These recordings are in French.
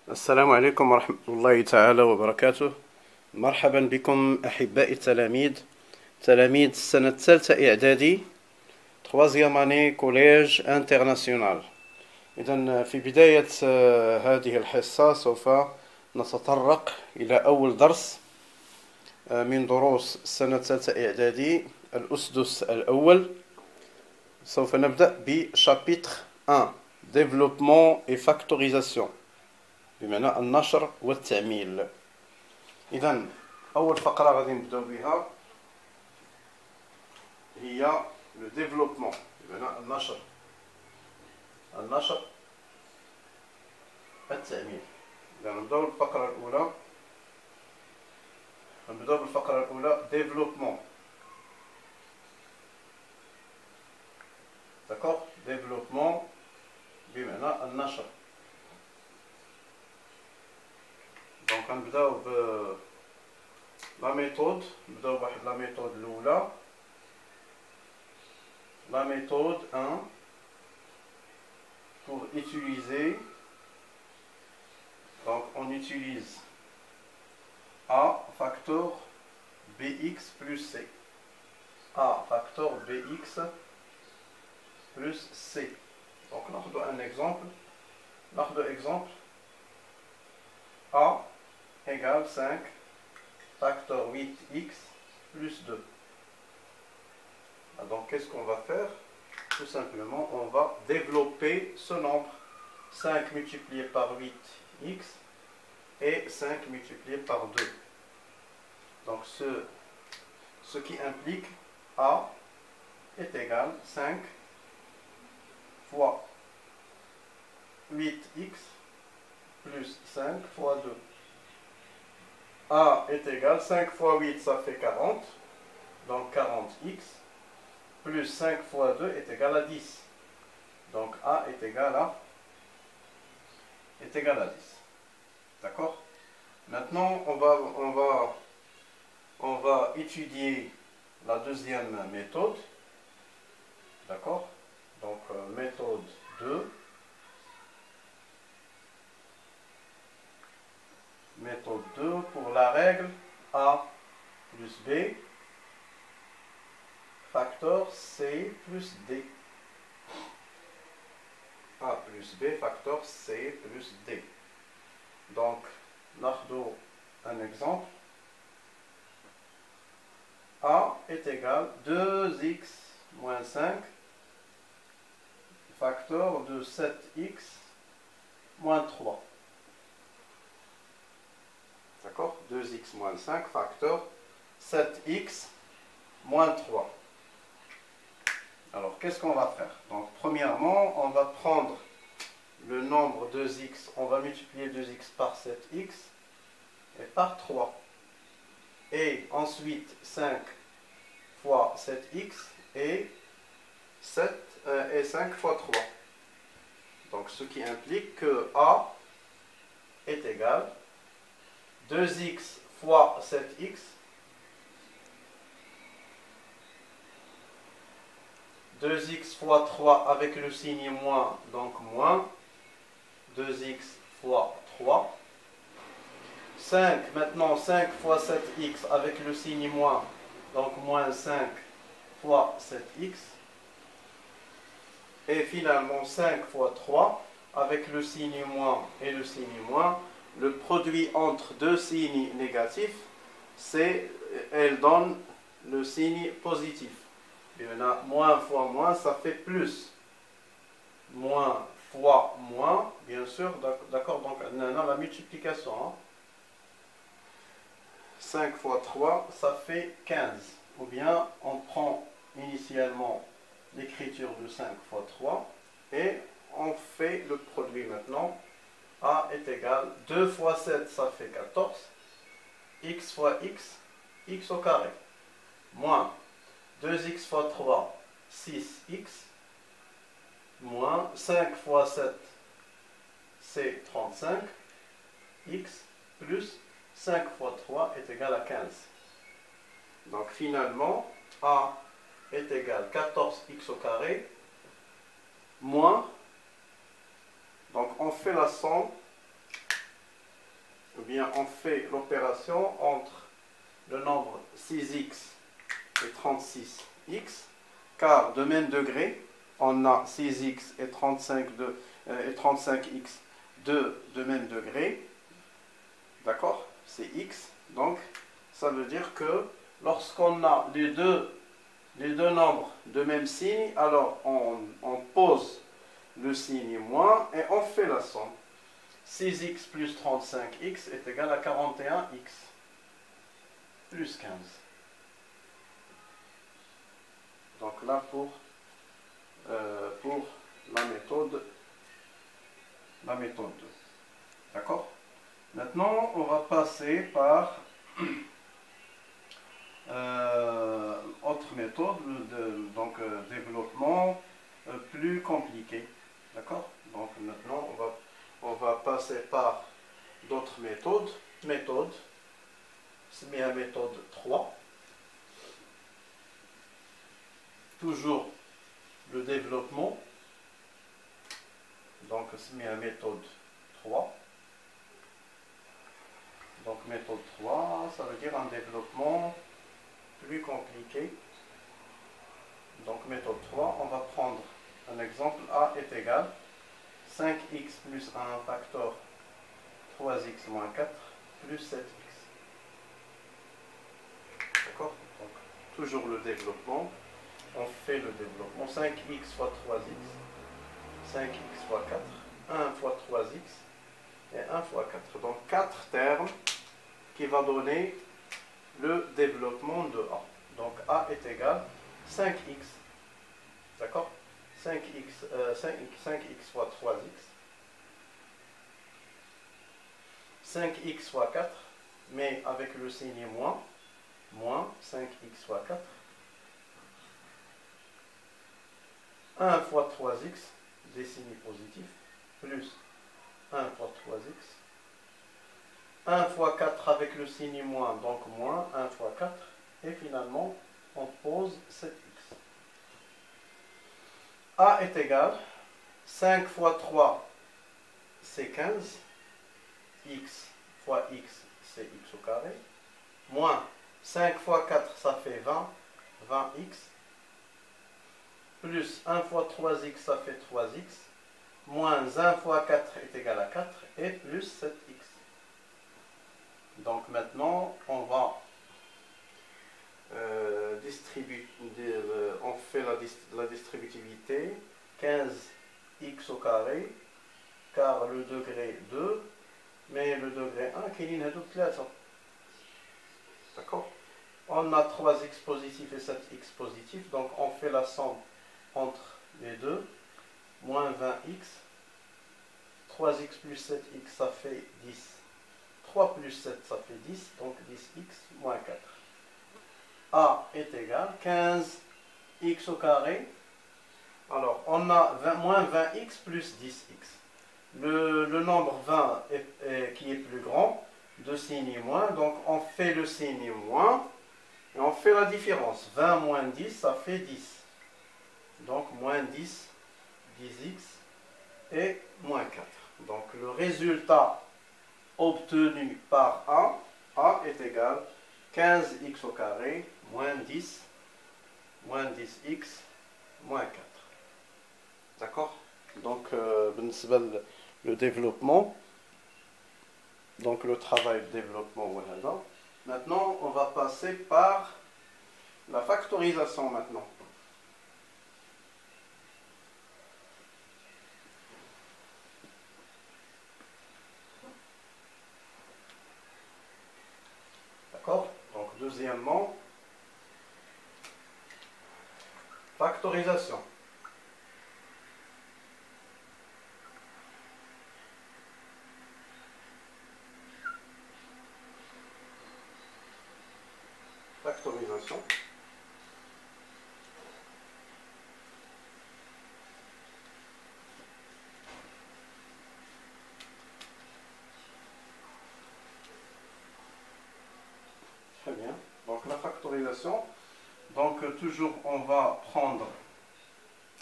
السلام عليكم ورحمة الله تعالى وبركاته. مرحبا بكم أحبائي التلاميذ، تلاميذ السنة الثالثة إعدادي، troisième année collège international. إذن في بداية هذه الحصة سوف نتطرق إلى أول درس من دروس السنة الثالثة إعدادي، الأسدس الأول. سوف نبدأ بشابيتر 1 développement et factorisation، بمعنى النشر والتعميل. إذن أول فقرة غادي نبداو بها هي لو ديفلوبمون، بمعنى النشر التعميل. إذا نبداو بالفقرة الأولى ديفلوبمون. داكوغ، ديفلوبمون بمعنى النشر. دونك غنبداو ب لا ميثود، نبداو بواحد لا ميثود الأولى، la méthode 1 pour utiliser. Donc on utilise A facteur bx plus c. A facteur bx plus c. Donc ناخذ un exemple. A égale 5 facteur 8x plus 2. Donc qu'est-ce qu'on va faire? Tout simplement, on va développer ce nombre. 5 multiplié par 8x et 5 multiplié par 2. Donc ce qui implique A est égal 5 fois 8x plus 5 fois 2. A est égal 5 fois 8, ça fait 40. Donc 40x plus 5 fois 2 est égal à 10. Donc A est égal à 10. D'accord? Maintenant, on va étudier la deuxième méthode. D'accord? Donc méthode 2. Méthode 2 pour la règle A plus B facteur C plus D. A plus B facteur C plus D. Donc, nous un exemple. A est égal 2x moins 5 facteur de 7x moins 3. D'accord? 2x moins 5 facteur 7x moins 3. Alors, qu'est-ce qu'on va faire? Donc, premièrement, on va prendre le nombre 2x, on va multiplier 2x par 7x et par 3. Et ensuite, 5 fois 7x et 5 fois 3. Donc, ce qui implique que A est égal 2x fois 7x 2x fois 3 avec le signe moins, donc moins 2x fois 3. 5, maintenant 5 fois 7x avec le signe moins, donc moins 5 fois 7x. Et finalement 5 fois 3 avec le signe moins et le signe moins. Le produit entre deux signes négatifs, elle donne le signe positif. Moins fois moins, ça fait plus. Moins fois moins, bien sûr, d'accord, donc on a la multiplication. Hein. 5 fois 3, ça fait 15. Ou bien, on prend initialement l'écriture de 5 fois 3 et on fait le produit maintenant. A est égal 2 fois 7, ça fait 14. X fois x, x au carré. Moins 2x fois 3, 6x, moins 5 fois 7, c'est 35, x plus 5 fois 3 est égal à 15. Donc finalement, A est égal à 14x au carré, moins, donc on fait la somme ou bien on fait l'opération entre le nombre 6x et 36x, car de même degré, on a 6x et 35x de même degré, d'accord, c'est x, donc ça veut dire que lorsqu'on a les deux nombres de même signe, alors on pose le signe moins et on fait la somme. 6x plus 35x est égal à 41x plus 15. Donc là pour la méthode 2. D'accord? Maintenant, on va passer par autre méthode, développement plus compliqué. D'accord? Donc maintenant, on va passer par d'autres méthodes. C'est la méthode 3. Toujours le développement. Donc c'est la méthode 3. Donc méthode 3, ça veut dire un développement plus compliqué. Donc méthode 3, on va prendre un exemple. A est égal 5x plus 1 facteur 3x moins 4 plus 7x. D'accord? Donc toujours le développement. On fait le développement. 5x fois 3x, 5x fois 4, 1 fois 3x et 1 fois 4. Donc 4 termes qui va donner le développement de A. Donc A est égal 5x. D'accord? 5x fois 3x. 5x fois 4, mais avec le signe moins. Moins 5x fois 4. 1 fois 3x, des signes positifs, plus 1 fois 3x. 1 fois 4 avec le signe moins, donc moins 1 fois 4. Et finalement, on pose 7x. A est égal 5 fois 3, c'est 15. X fois x, c'est x au carré. Moins 5 fois 4, ça fait 20. 20x. Plus 1 fois 3x, ça fait 3x. Moins 1 fois 4 est égal à 4. Et plus 7x. Donc maintenant, on va on fait la distributivité. 15x au carré, car le degré 2, mais le degré 1, qui est d'accord? On a 3x positif et 7x positif, donc on fait la somme entre les deux. Moins 20x, 3x plus 7x, ça fait 10. 3 plus 7, ça fait 10, donc 10x moins 4. A est égal 15x au carré. Alors, on a moins 20x plus 10x. Le nombre 20 qui est plus grand, de signe moins, donc on fait le signe moins, et on fait la différence. 20 moins 10, ça fait 10. Donc, moins 10, 10x et moins 4. Donc, le résultat obtenu par A est égal 15x au carré moins 10 10x moins 4. D'accord? Donc, le développement, donc le travail de développement. Maintenant, on va passer par la factorisation maintenant. D'accord? Donc, deuxièmement, factorisation. Factorisation. Très bien. Donc la factorisation. Donc toujours on va prendre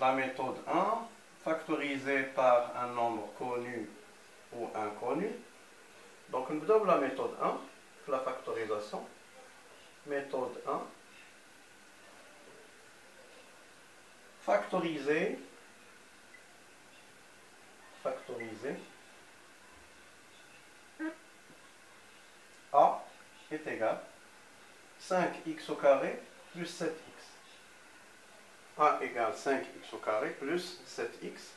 la méthode 1, factoriser par un nombre connu ou inconnu. Donc, nous avons la méthode 1, la factorisation. Méthode 1. Factoriser. A est égal 5x au carré plus 7x. A égale 5x au carré plus 7x.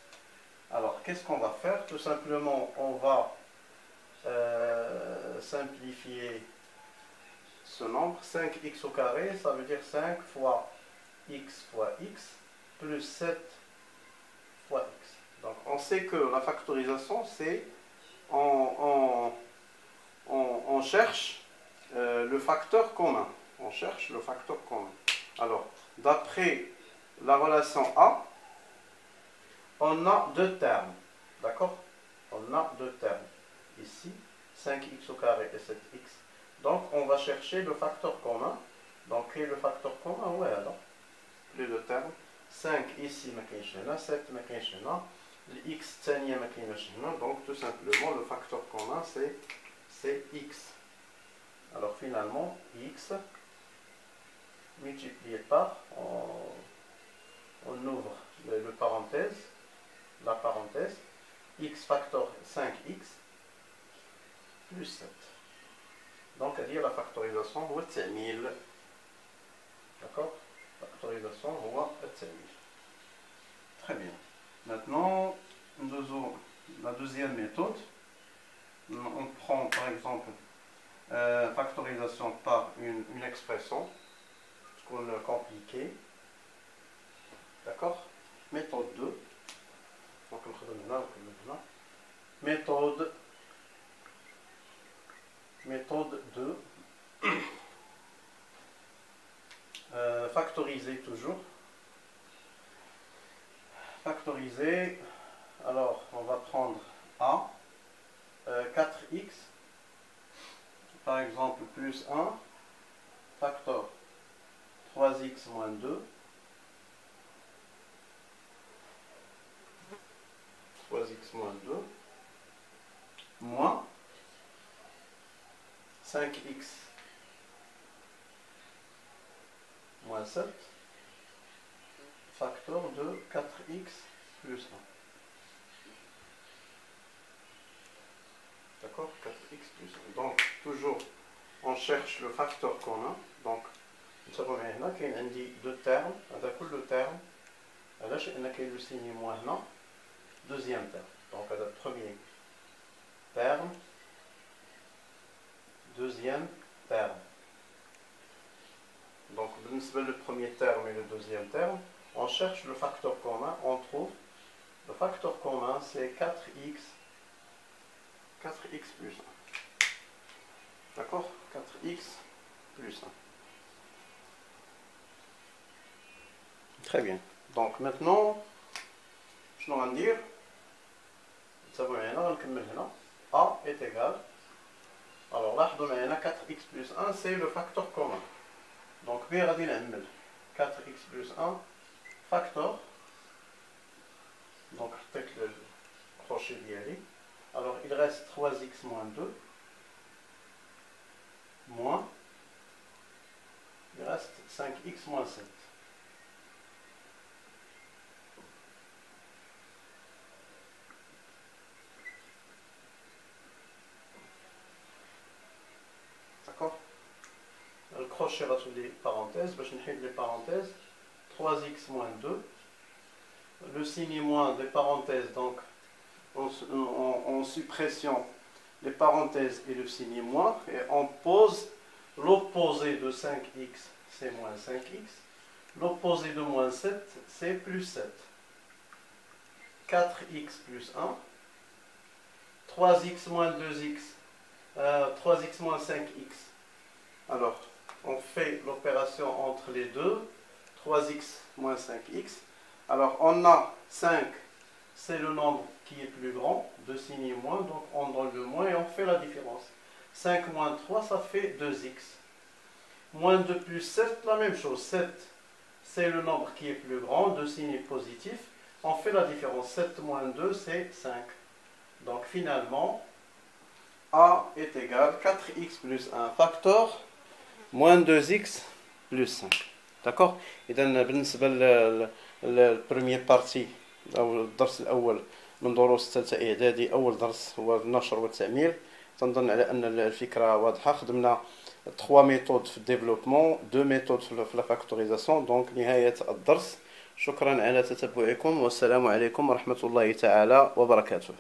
Alors, qu'est-ce qu'on va faire? Tout simplement, on va simplifier ce nombre. 5x au carré, ça veut dire 5 fois x plus 7 fois x. Donc, on sait que la factorisation, c'est on cherche le facteur commun. On cherche le facteur commun. Alors, d'après la relation A, on a deux termes. D'accord? On a deux termes. Ici, 5x au carré et 7x. Donc, on va chercher le facteur commun. Donc, quel est le facteur commun? Ouais, alors, les deux termes. 5 ici, 7 x ثانية ما كايناش هنا. Donc, tout simplement, le facteur commun, c'est x. Alors, finalement, x multiplié par, on ouvre le parenthèse, la parenthèse, x facteur 5x plus 7. Donc, à dire la factorisation, c'est 1000. D'accord? Factorisation, c'est 1000. Très bien. Maintenant, la deuxième méthode, on prend par exemple factorisation par une expression, ce qu'on a compliqué. D'accord? Méthode 2. Donc, méthode 2. Factoriser toujours. Factoriser. Alors, on va prendre A, 4x, par exemple, plus 1, facteur 3x moins 2, 3x moins 2, moins 5x moins 7, facteur de 4x plus 1. D'accord? 4x plus 1. Donc, toujours, on cherche le facteur commun. Donc, nous savons maintenant qu'il y a deux termes. On a deux termes. Là, il y a le signe moins là. Deuxième terme. Donc, on a le premier terme. Deuxième terme. Donc, le premier terme et le deuxième terme, on cherche le facteur commun. On trouve le facteur commun, c'est 4x plus 1. D'accord? 4x plus 1. Très bien. Donc maintenant, je vais dire, A est égal. Alors là, 4x plus 1, c'est le facteur commun. Donc, 4x plus 1, facteur. Donc, peut-être le crochet d'y aller. Alors, il reste 3x moins 2, moins, il reste 5x moins 7. D'accord? Le crochet va sous les parenthèses, je vais les parenthèses, 3x moins 2, le signe moins des parenthèses, donc en suppression les parenthèses et le signe moins, et on pose l'opposé de 5x, c'est moins 5x, l'opposé de moins 7, c'est plus 7. 4x plus 1, 3x moins 2x, 3x moins 5x. Alors, on fait l'opération entre les deux, 3x moins 5x. Alors, on a 5, c'est le nombre qui est plus grand, de signes moins, donc on donne le moins et on fait la différence. 5 moins 3, ça fait 2x. Moins 2 plus 7, la même chose. 7, c'est le nombre qui est plus grand, de signes positifs. On fait la différence. 7 moins 2, c'est 5. Donc finalement, A est égal à 4x plus 1 facteur moins 2x plus 5. D'accord. إذا بالنسبة للبريمير بارتي أو الدرس الأول من دروس الثالثة إعدادي، أول درس هو النشر والتعميل. تنظن على أن الفكرة واضحة. خدمنا 3 ميثود في الديفلوبمون، 2 ميثود في لا فاكتوريزاسيون. دونك نهاية الدرس. شكرا على تتبعكم، والسلام عليكم ورحمة الله تعالى وبركاته.